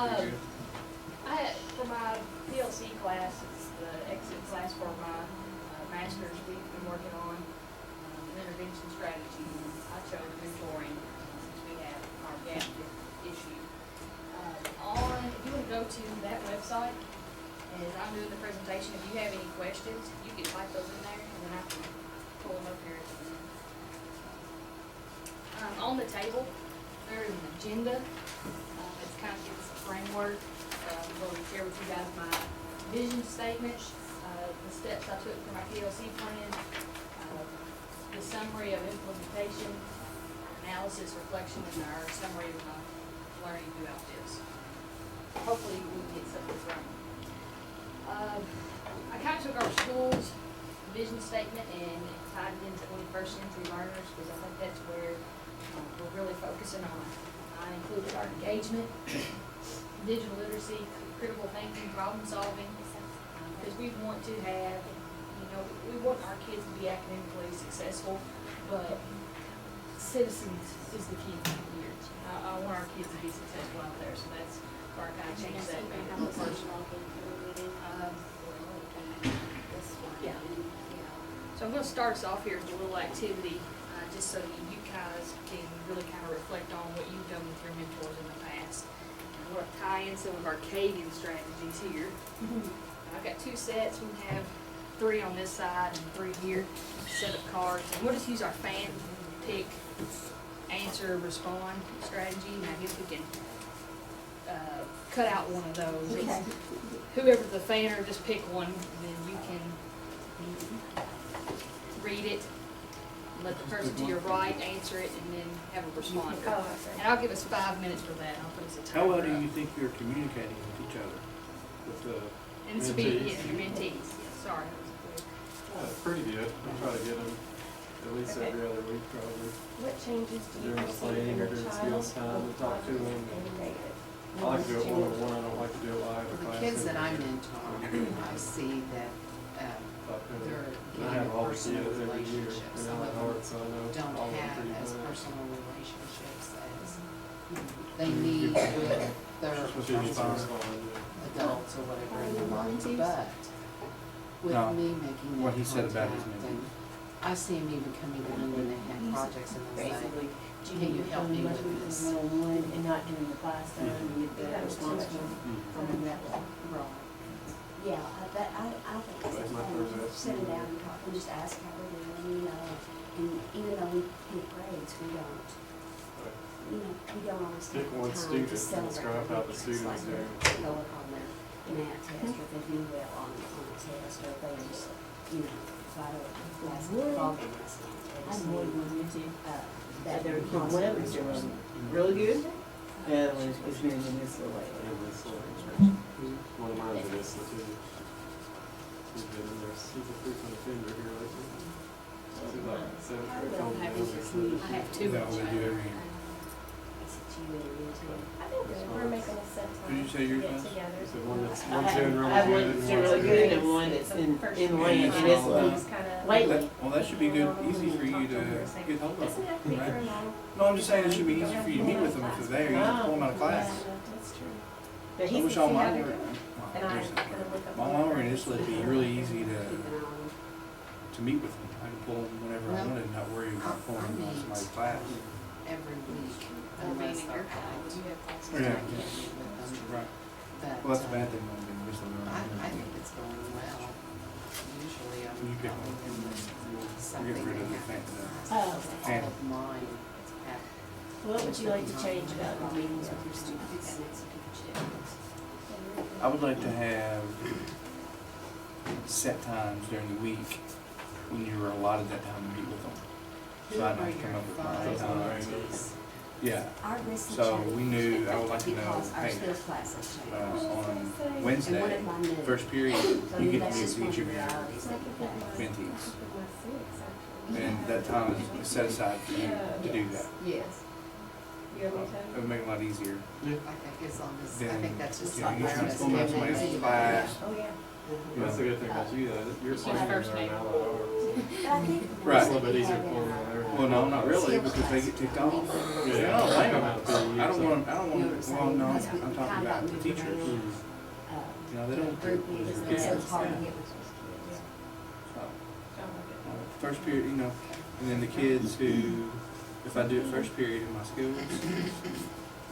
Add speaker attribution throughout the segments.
Speaker 1: For my PLC class, it's the exit class for my master's, we've been working on an intervention strategy. I chose mentoring since we have our gap issue. If you want to go to that website, as I'm doing the presentation, if you have any questions, you can type those in there, and then I can pull them up here at the end. On the table, there is an agenda. It's kind of gives us a framework. I'm going to share with you guys my vision statement, the steps I took for my PLC plan, the summary of implementation, analysis, reflection, and our summary of my learning throughout this. Hopefully we can get something from it. I kind of took our school's vision statement and tied it into 21st century learners because I think that's where we're really focusing on. I included our engagement, digital literacy, critical thinking, problem solving, because we want to have, we want our kids to be academically successful, but citizens is the key here. I want our kids to be successful out there, so that's where I kind of changed that. Yeah. So I'm going to start us off here with a little activity, just so you guys can really kind of reflect on what you've done with your mentors in the past. I'm going to tie in some of our caving strategies here. I've got two sets. We have 3 on this side and 3 here. Set of cards, and we'll just use our fan pick, answer, respond strategy. And I guess we can cut out one of those. Okay. Whoever the fanner, just pick one, and then you can read it. Let the person to your right answer it, and then have a responder. And I'll give us 5 minutes for that. I'll put us a timer.
Speaker 2: How well do you think you're communicating with each other?
Speaker 1: And this will be your mentees. Yeah, sorry.
Speaker 3: Pretty good. I try to get them at least every other week, probably.
Speaker 4: What changes do you
Speaker 3: During the
Speaker 4: perceive
Speaker 3: planning
Speaker 4: in
Speaker 3: or
Speaker 4: the
Speaker 3: during
Speaker 4: child?
Speaker 3: skills time to talk to them.
Speaker 4: And negative?
Speaker 3: I like to do it one-on-one. I don't like to do it live.
Speaker 5: The kids that I mentor, I see that they're
Speaker 3: I
Speaker 5: getting
Speaker 3: have all the
Speaker 5: personal
Speaker 3: kids every year,
Speaker 5: relationships.
Speaker 3: and
Speaker 5: Some
Speaker 3: I
Speaker 5: of
Speaker 3: know
Speaker 5: them
Speaker 3: it, so I know
Speaker 5: don't
Speaker 3: all of them
Speaker 5: have
Speaker 3: pretty
Speaker 5: as
Speaker 3: much.
Speaker 5: personal relationships as they need with their adults or whatever in their lives. But with
Speaker 2: No,
Speaker 5: me making
Speaker 2: what
Speaker 5: that
Speaker 2: he said about his
Speaker 5: contact,
Speaker 2: mentor.
Speaker 5: and I see them even coming to me when they have projects and they'll say,
Speaker 4: Basically,
Speaker 5: can you help me with this?
Speaker 4: one-on-one and not doing the class time, and you'd be responsible from that level.
Speaker 5: Right.
Speaker 6: Yeah, I think it's fun, sitting down and talk, and just ask how we're doing, and even though we pick grades, we don't always
Speaker 3: Pick
Speaker 6: take the
Speaker 3: one
Speaker 6: time
Speaker 3: student
Speaker 6: to
Speaker 3: and
Speaker 6: celebrate
Speaker 3: describe how the
Speaker 6: victories,
Speaker 3: student's
Speaker 6: like
Speaker 3: doing.
Speaker 6: go up on their math test, or they do well on a test, or they just, vital last problem lesson.
Speaker 4: I'm more than you too.
Speaker 6: That
Speaker 4: There
Speaker 6: they're
Speaker 4: one of them's doing really good, and the other one is being in this way.
Speaker 3: One of mine is this, too. He's been in there, he's a freak on the finger here lately. He's like 7th grade, told me
Speaker 1: I have 2
Speaker 2: Is that what they do every year?
Speaker 4: I think we're making a set time
Speaker 2: Did you say
Speaker 4: to
Speaker 2: yours
Speaker 4: get
Speaker 2: was?
Speaker 4: together.
Speaker 3: He said one that's,
Speaker 4: I
Speaker 3: one's doing really
Speaker 4: have one
Speaker 3: good
Speaker 4: that's
Speaker 3: and
Speaker 4: doing
Speaker 3: one's
Speaker 4: really good and one that's in land, and it's lately.
Speaker 2: Well, that should be good, easy for you to get hold of,
Speaker 4: Doesn't have to be for
Speaker 2: right?
Speaker 4: a long.
Speaker 2: No, I'm just saying it should be easy for you to meet with them if they're there, you can pull them out of class.
Speaker 4: That's true. But
Speaker 2: I
Speaker 4: he
Speaker 2: wish
Speaker 4: can
Speaker 2: all
Speaker 4: see how
Speaker 2: mine
Speaker 4: they're
Speaker 2: were,
Speaker 4: doing.
Speaker 2: well,
Speaker 4: And I'm
Speaker 2: there's-
Speaker 4: gonna look up.
Speaker 2: all mine were in Italy, it'd be really easy to meet with them. I can pull them whenever I
Speaker 5: Well,
Speaker 2: wanted, and not worry about pulling them out of somebody's class.
Speaker 5: Every week,
Speaker 1: I mean,
Speaker 5: unless
Speaker 1: in
Speaker 5: they're
Speaker 1: your class, you
Speaker 5: out.
Speaker 1: have classes.
Speaker 2: Yeah.
Speaker 5: I can't meet with them.
Speaker 2: Right.
Speaker 5: But,
Speaker 2: Well, that's a bad thing when they miss them.
Speaker 5: I think it's going well. Usually I'm
Speaker 2: You pick
Speaker 5: probably
Speaker 2: one.
Speaker 5: in
Speaker 2: We're
Speaker 5: something
Speaker 2: getting rid of the
Speaker 5: that
Speaker 2: thing.
Speaker 5: happens.
Speaker 4: Oh,
Speaker 5: All of mine have.
Speaker 4: what would you like to change about the meetings with your students?
Speaker 2: I would like to have set times during the week when you're allotted that time to meet with them.
Speaker 5: Who
Speaker 2: So I
Speaker 5: are
Speaker 2: don't
Speaker 5: your
Speaker 2: come up with my own time.
Speaker 5: advisors?
Speaker 2: Yeah,
Speaker 6: Our listen
Speaker 2: so
Speaker 6: change,
Speaker 2: we knew, I would like to know,
Speaker 6: because our
Speaker 2: hey,
Speaker 6: skills classes change.
Speaker 2: on Wednesday, first period, you get to
Speaker 6: That's
Speaker 2: meet
Speaker 6: just
Speaker 2: with
Speaker 6: one
Speaker 2: each
Speaker 6: of
Speaker 2: of
Speaker 6: the
Speaker 2: your
Speaker 6: realities that you face.
Speaker 2: mentees. And that time is set aside for you to do that.
Speaker 4: Yes. You have any time?
Speaker 2: It would make it a lot easier
Speaker 5: I think as long as, I
Speaker 2: than,
Speaker 5: think that's just
Speaker 2: you know,
Speaker 5: like
Speaker 2: you're trying to
Speaker 5: business
Speaker 2: pull them out of somebody else's
Speaker 5: community.
Speaker 2: class.
Speaker 4: Oh, yeah.
Speaker 3: That's the good thing about you, though, that your
Speaker 1: It's your
Speaker 3: plans
Speaker 1: first
Speaker 3: are
Speaker 1: name.
Speaker 3: now that ours.
Speaker 6: But I think.
Speaker 2: Right.
Speaker 3: It's a little bit easier for them than everything.
Speaker 2: Well, no, not really, because they get ticked off.
Speaker 3: Yeah.
Speaker 2: I don't blame them.
Speaker 3: Come out
Speaker 2: I don't want,
Speaker 4: You know what I'm
Speaker 2: well, no,
Speaker 4: saying?
Speaker 2: I'm talking about the teachers.
Speaker 3: Mm.
Speaker 2: You know, they don't.
Speaker 4: Group meetings, and
Speaker 2: Yeah.
Speaker 4: so it's hard to get with those kids.
Speaker 2: So, first period, you know, and then the kids who, if I do it first period in my schools,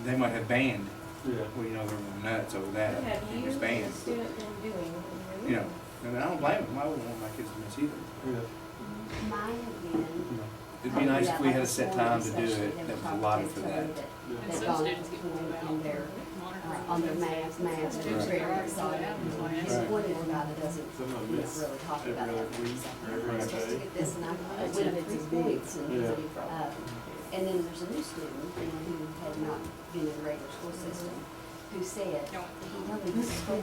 Speaker 2: they might have band.
Speaker 3: Yeah.
Speaker 2: Well, you know, they're nuts over that.
Speaker 7: What have you,
Speaker 2: It's
Speaker 7: as
Speaker 2: band.
Speaker 7: a student, been doing?
Speaker 2: You know, and I don't blame them. I wouldn't want my kids to miss either.
Speaker 3: Yeah.
Speaker 6: Mine have been.
Speaker 2: It'd be nice if we had a set time to do it that was allotted for that.
Speaker 3: Yeah.
Speaker 1: And
Speaker 4: They've
Speaker 1: some
Speaker 4: gone
Speaker 1: students get pulled out.
Speaker 4: in their, on their math, and
Speaker 1: Students
Speaker 4: they're very
Speaker 1: are
Speaker 4: excited.
Speaker 1: out in class.
Speaker 4: There's one little guy that doesn't,
Speaker 3: Some of them
Speaker 4: you know,
Speaker 3: miss
Speaker 4: really talk
Speaker 3: every
Speaker 4: about
Speaker 3: other
Speaker 4: that.
Speaker 3: week
Speaker 4: He's like,
Speaker 3: or every
Speaker 4: I'm supposed to
Speaker 3: day.
Speaker 4: get this, and I
Speaker 5: It's
Speaker 4: went up
Speaker 5: it's
Speaker 4: 3
Speaker 5: a big
Speaker 4: points, and
Speaker 3: Yeah.
Speaker 4: and then there's a new student, you know, who had not been in the regular school system, who said, he told me this school,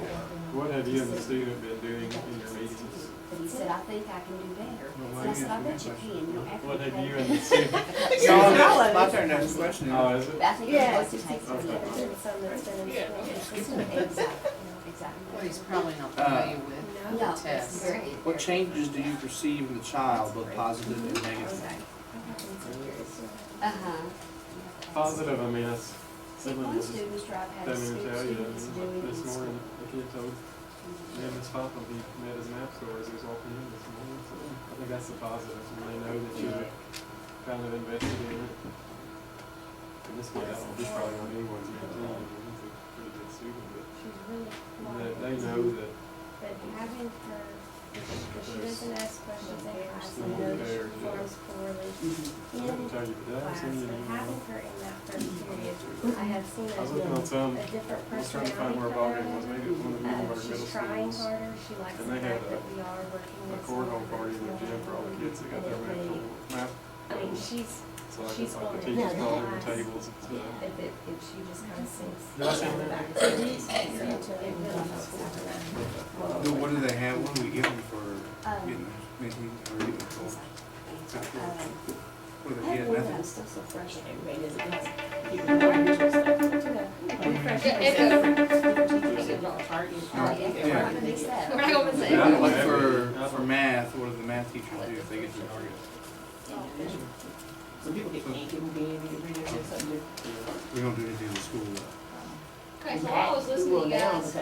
Speaker 3: What have you and the student been doing in your meetings?
Speaker 4: but he said, I think I can do better.
Speaker 2: Well, why
Speaker 4: And I
Speaker 2: do you
Speaker 4: said, I
Speaker 2: ask me
Speaker 4: bet you
Speaker 2: that
Speaker 4: can, you know, after.
Speaker 3: What
Speaker 4: we
Speaker 3: have
Speaker 4: pay-
Speaker 3: you and the student?
Speaker 2: No, my turn to ask the question.
Speaker 3: Oh, is it?
Speaker 4: I think
Speaker 7: Yeah,
Speaker 4: you're
Speaker 7: it's
Speaker 4: supposed to
Speaker 7: just
Speaker 4: take some.
Speaker 3: Okay.
Speaker 7: there's some that's been in
Speaker 1: Yeah,
Speaker 7: school.
Speaker 4: Exactly,
Speaker 5: Well,
Speaker 4: exactly.
Speaker 5: he's probably not familiar with
Speaker 7: No.
Speaker 4: No,
Speaker 5: the
Speaker 4: it's
Speaker 5: test.
Speaker 4: very.
Speaker 2: What changes do you perceive in the child, both positive and negative?
Speaker 4: Uh-huh.
Speaker 3: Positive, I mean, that's
Speaker 6: See,
Speaker 3: someone
Speaker 6: one
Speaker 3: was
Speaker 6: student's drive had a
Speaker 3: coming to tell you
Speaker 6: students doing
Speaker 3: this
Speaker 6: in
Speaker 3: morning,
Speaker 6: school.
Speaker 3: the kid told me and Miss Papa he met his math score as he was walking in this morning, so I think that's the positive, when they know that you're kind of invested in it. And this kid, he's probably not anyone's mentee, I mean, he's a pretty good student, but
Speaker 7: She's really
Speaker 3: that they know that
Speaker 7: But having her, if she doesn't ask questions in class
Speaker 3: School
Speaker 7: and knows she
Speaker 3: there, yeah.
Speaker 7: performs poorly
Speaker 3: I can
Speaker 7: in
Speaker 3: tell you, but I haven't
Speaker 7: class,
Speaker 3: seen you
Speaker 7: but
Speaker 3: anymore.
Speaker 7: having her in that first period, I have seen
Speaker 3: I was looking on some,
Speaker 7: a different
Speaker 3: I was trying to find
Speaker 7: personality
Speaker 3: where a
Speaker 7: come
Speaker 3: ball
Speaker 7: out
Speaker 3: game
Speaker 7: of
Speaker 3: was,
Speaker 7: it.
Speaker 3: maybe it was one of the Newburgh
Speaker 7: She's
Speaker 3: middle
Speaker 7: trying
Speaker 3: schools.
Speaker 7: harder, she likes
Speaker 3: And
Speaker 7: the
Speaker 3: they had
Speaker 7: fact that we are working
Speaker 3: A
Speaker 7: with.
Speaker 3: cornhole party in the gym for all the kids that got their math.
Speaker 7: I mean, she's,
Speaker 3: So I
Speaker 7: she's
Speaker 3: guess like the
Speaker 7: going
Speaker 3: teachers
Speaker 7: to
Speaker 3: call them
Speaker 7: class.
Speaker 3: tables and stuff.
Speaker 7: if she just kind of sinks.
Speaker 3: Did I send that?
Speaker 7: back to it, it really helps with that.
Speaker 2: What do they have, what do we give them for
Speaker 6: Um,
Speaker 2: getting mentees or getting told? What do
Speaker 6: I
Speaker 2: they
Speaker 6: have
Speaker 2: get,
Speaker 6: one, but I'm
Speaker 2: nothing?
Speaker 6: still so fresh.
Speaker 7: Everybody does it, because people are unusual stuff. Refresh.
Speaker 2: Yeah.
Speaker 1: We're not gonna say.
Speaker 3: Yeah, I don't
Speaker 2: Like
Speaker 3: have
Speaker 2: for math, what do the math teachers do if they get to target?
Speaker 5: Some people get can't get them in, you bring them something.
Speaker 2: We don't do anything in the school.
Speaker 1: Okay, so while I was listening to you guys,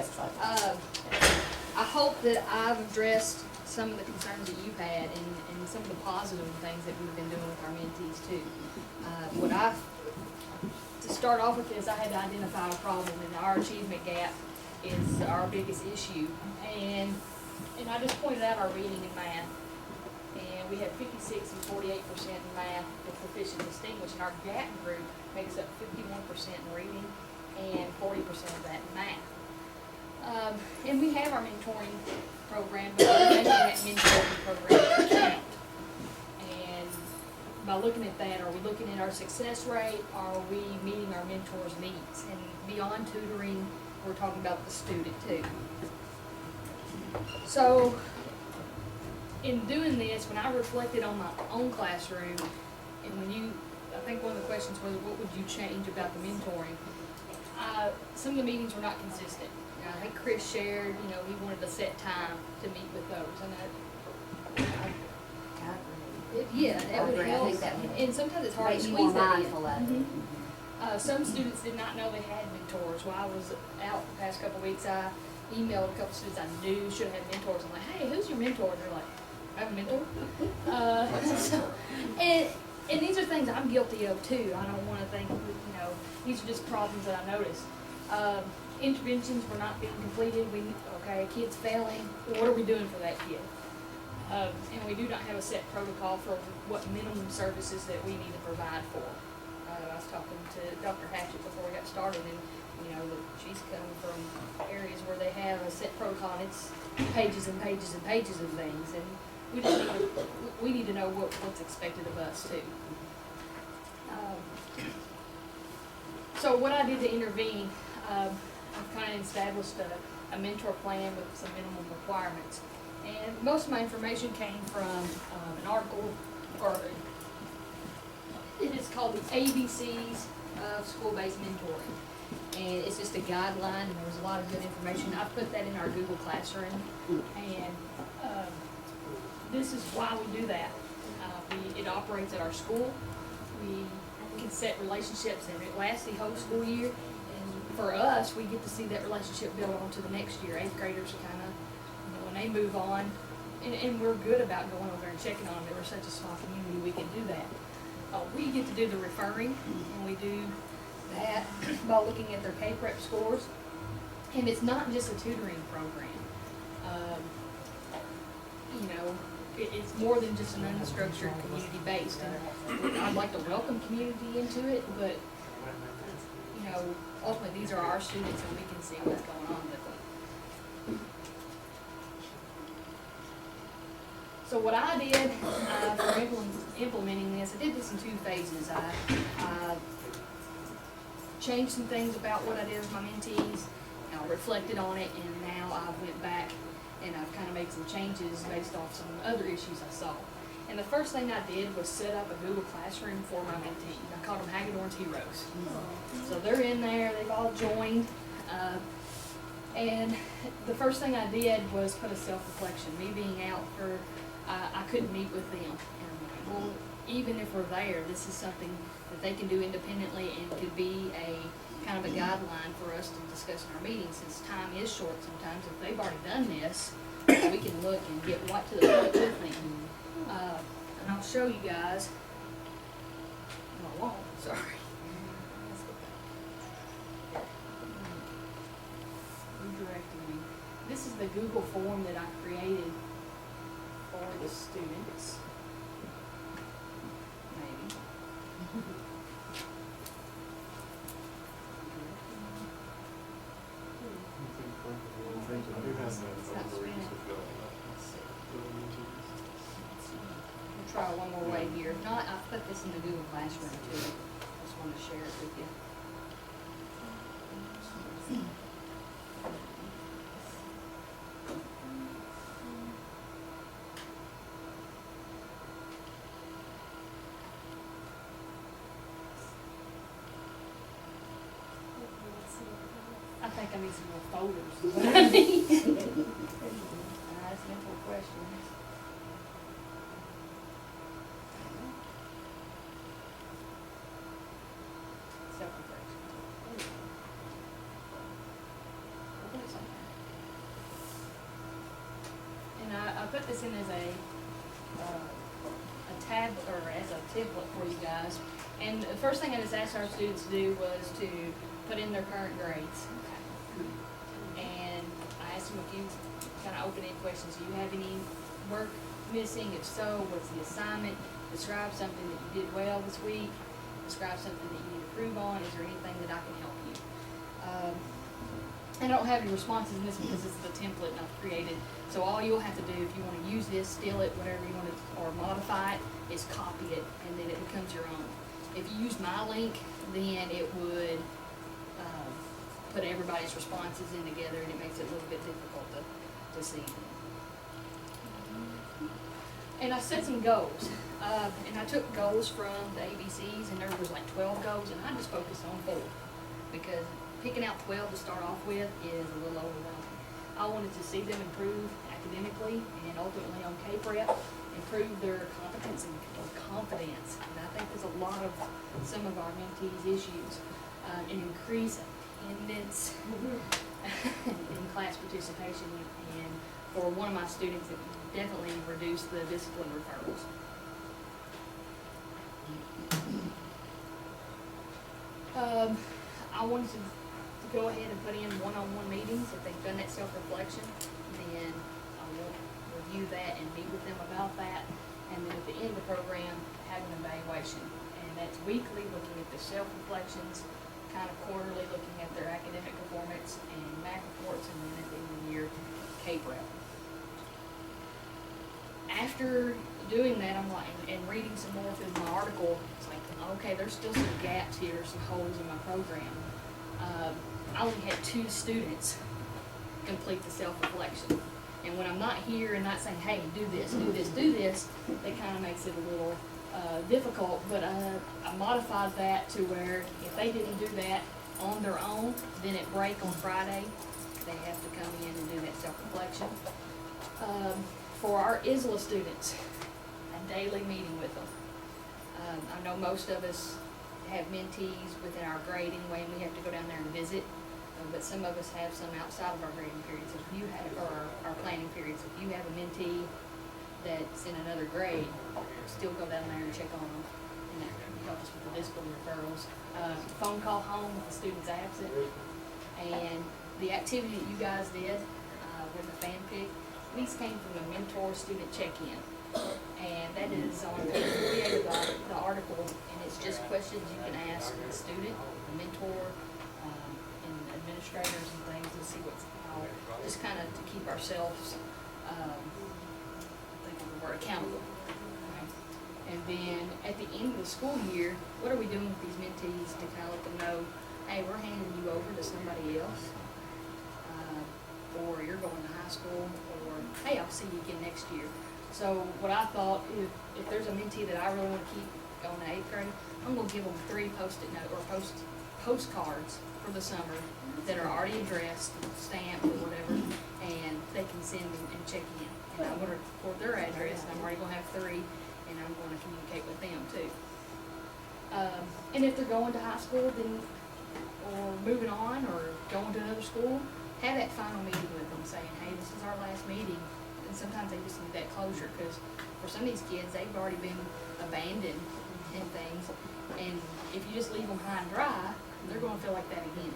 Speaker 1: I hope that I've addressed some of the concerns that you've had and some of the positive things that we've been doing with our mentees too. To start off with this, I had to identify a problem, and our achievement gap is our biggest issue. And I just pointed out our reading and math. And we have 56 and 48% in math with proficient distinguished, and our gap group makes up 51% in reading and 40% of that in math. And we have our mentoring program, but we're making that mentoring program count. And by looking at that, are we looking at our success rate? Are we meeting our mentors' needs? And beyond tutoring, we're talking about the student too. So, in doing this, when I reflected on my own classroom, and I think one of the questions was, what would you change about the mentoring? Some of the meetings were not consistent. I think Chris shared, he wanted a set time to meet with those, and that would help.
Speaker 4: I think that would
Speaker 1: And sometimes it's hard to
Speaker 4: make you
Speaker 1: squeeze
Speaker 4: more
Speaker 1: that in.
Speaker 4: mindful of it.
Speaker 1: Mhm. Some students did not know they had mentors. While I was out the past couple of weeks, I emailed a couple students I knew should have had mentors. I'm like, hey, who's your mentor? And they're like, I have a mentor. And these are things I'm guilty of too. I don't want to think, these are just problems that I noticed. Interventions were not being completed. Kid's failing. Well, what are we doing for that kid? And we do not have a set protocol for what minimum services that we need to provide for. I was talking to Dr. Hatchett before we got started, and she's coming from areas where they have a set protocol, and it's pages and pages and pages of things, and we need to know what's expected of us too. So what I did to intervene, I've kind of established a mentor plan with some minimum requirements. And most of my information came from an article, or it is called the ABCs of School-Based Mentoring. And it's just a guideline, and there was a lot of good information. I put that in our Google Classroom, and this is why we do that. It operates at our school. We can set relationships, and it lasts the whole school year. And for us, we get to see that relationship build on to the next year. Eighth graders kind of, when they move on, and we're good about going over there and checking on them. They were such a small community, we can do that. We get to do the referring, and we do that by looking at their K-Prep scores. And it's not just a tutoring program. It's more than just an unstructured community-based. And I'd like to welcome community into it, but, ultimately, these are our students, and we can see what's going on with them. So what I did for implementing this, I did this in 2 phases. I changed some things about what I did with my mentees, and I reflected on it, and now I went back and I've kind of made some changes based off some other issues I saw. And the first thing I did was set up a Google Classroom for my mentees. I called them Hagedorn's Heroes. So they're in there, they've all joined. And the first thing I did was put a self-reflection. Me being out I couldn't meet with them. And I'm like, well, even if we're there, this is something that they can do independently and could be a kind of a guideline for us to discuss in our meetings, since time is short sometimes. If they've already done this, we can look and get right to the point with them. And I'll show you guys. No, I won't, sorry. Redirecting me. This is the Google form that I created for the students. Maybe. We'll try one more way here. If not, I've put this in the Google Classroom too. Just want to share it with you. I think I need some more folders. Is what I need. Simple questions. Self-reflection. And I put this in as a tab, or as a template for you guys. And the first thing I just asked our students to do was to put in their current grades. And I asked them a few kind of open-ended questions. Do you have any work missing? If so, what's the assignment? Describe something that you did well this week. Describe something that you need to improve on. Is there anything that I can help you? And I don't have any responses in this because it's the template I've created. So all you'll have to do if you want to use this, steal it, whatever you want to, or modify it, is copy it, and then it becomes your own. If you use my link, then it would put everybody's responses in together, and it makes it a little bit difficult to see. And I set some goals, and I took goals from the ABCs, and there was like 12 goals, and I just focused on 4, because picking out 12 to start off with is a little overwhelming. I wanted to see them improve academically and ultimately on K-Prep, improve their competence and confidence. And I think there's a lot of some of our mentees' issues, and increase attendance in class participation, and for one of my students, it definitely reduced the discipline referrals. I wanted to go ahead and put in one-on-one meetings. If they've done that self-reflection, then I will review that and meet with them about that. And then at the end of the program, have an evaluation. And that's weekly, looking at the self-reflections, kind of quarterly, looking at their academic performance and math reports, and then at the end of the year, K-Prep. After doing that, I'm like, and reading some more through my article, it's like, okay, there's still some gaps here, some holes in my program. I only had 2 students complete the self-reflection. And when I'm not here and not saying, hey, do this, do this, do this, that kind of makes it a little difficult. But I modified that to where if they didn't do that, on their own. Then at break on Friday, they have to come in and do that self-reflection. For our ISLA students, a daily meeting with them. I know most of us have mentees within our grading way, and we have to go down there and visit. But some of us have some outside of our grading periods. If you have, or our planning periods, if you have a mentee that's in another grade, still go down there and check on them, and that can help us with the discipline referrals. Phone call home if the student's absent, and the activity that you guys did with the fan pick, these came from a mentor student check-in, and that is on page 48 of the article, and it's just questions you can ask the student, the mentor, and administrators and things, to see what's how, just kind of to keep ourselves, think of the word, accountable. Okay? And then at the end of the school year, what are we doing with these mentees to kind of let them know, hey, we're handing you over to somebody else, or you're going to high school, or hey, I'll see you again next year. So what I thought, if there's a mentee that I really want to keep going to 8th grade, I'm going to give them 3 post-it note or postcards for the summer that are already addressed, stamped or whatever, and they can send and check in. And I'm going to record their address, and I'm already going to have 3, and I'm going to communicate with them too. And if they're going to high school, then, or moving on, or going to another school, have that final meeting with them, saying, hey, this is our last meeting. And sometimes they just need that closure, because for some of these kids, they've already been abandoned and things. And if you just leave them high and dry, they're going to feel like that again.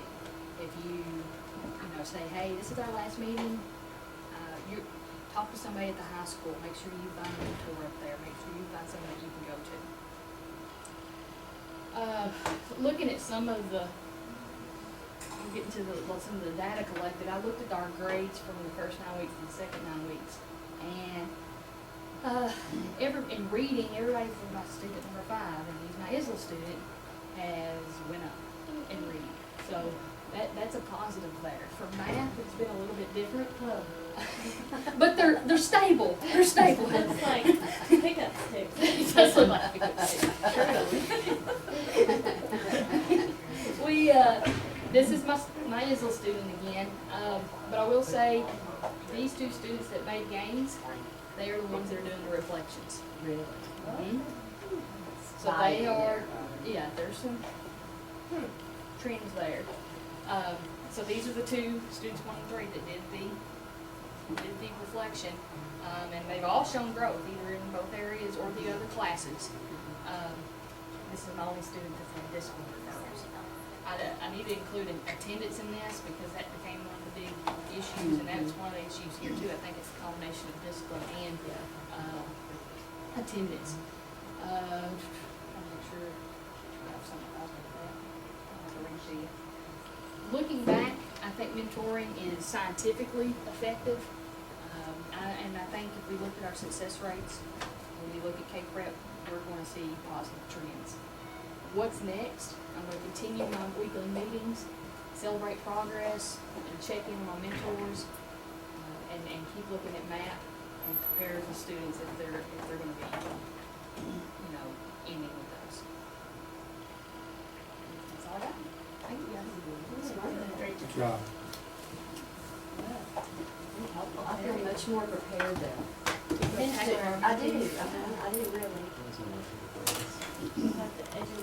Speaker 1: If you say, hey, this is our last meeting, you talk to somebody at the high school, make sure you find a mentor up there, make sure you find somebody you can go to. Looking at some of the, getting to some of the data collected, I looked at our grades from the first 9 weeks and the second 9 weeks, and in reading, everybody from my student number 5, and he's my ISLA student, has went up in reading. So that's a positive there. For math, it's been a little bit different, but they're stable. They're stable.
Speaker 7: It's like pickup sticks.
Speaker 1: It does look like pickup sticks. This is my ISL student again, but I will say, these 2 students that made gains, they are the ones that are doing the reflections.
Speaker 4: Really?
Speaker 1: Mhm. So they are, yeah, there's some trends there. So these are the 2, students 1 and 3, that did the reflection, and they've all shown growth, either in both areas or the other classes. This is my only student that's had discipline referrals. I need to include an attendance in this, because that became one of the big issues, and that's one of the issues here too. I think it's a combination of discipline and attendance. I'm not sure I have something else like that. I'll have to read to you. Looking back, I think mentoring is scientifically effective, and I think if we look at our success rates, when we look at K-Prep, we're going to see positive trends. What's next? I'm going to continue my weekly meetings, celebrate progress, and check in on my mentors, and keep looking at MAP and compare the students if they're going to be, ending with those. That's all I got. Thank you guys.
Speaker 2: Good job.
Speaker 4: I feel much more prepared though.
Speaker 1: Okay.
Speaker 4: I do really.
Speaker 3: That's one of my favorite things.
Speaker 7: You have to educate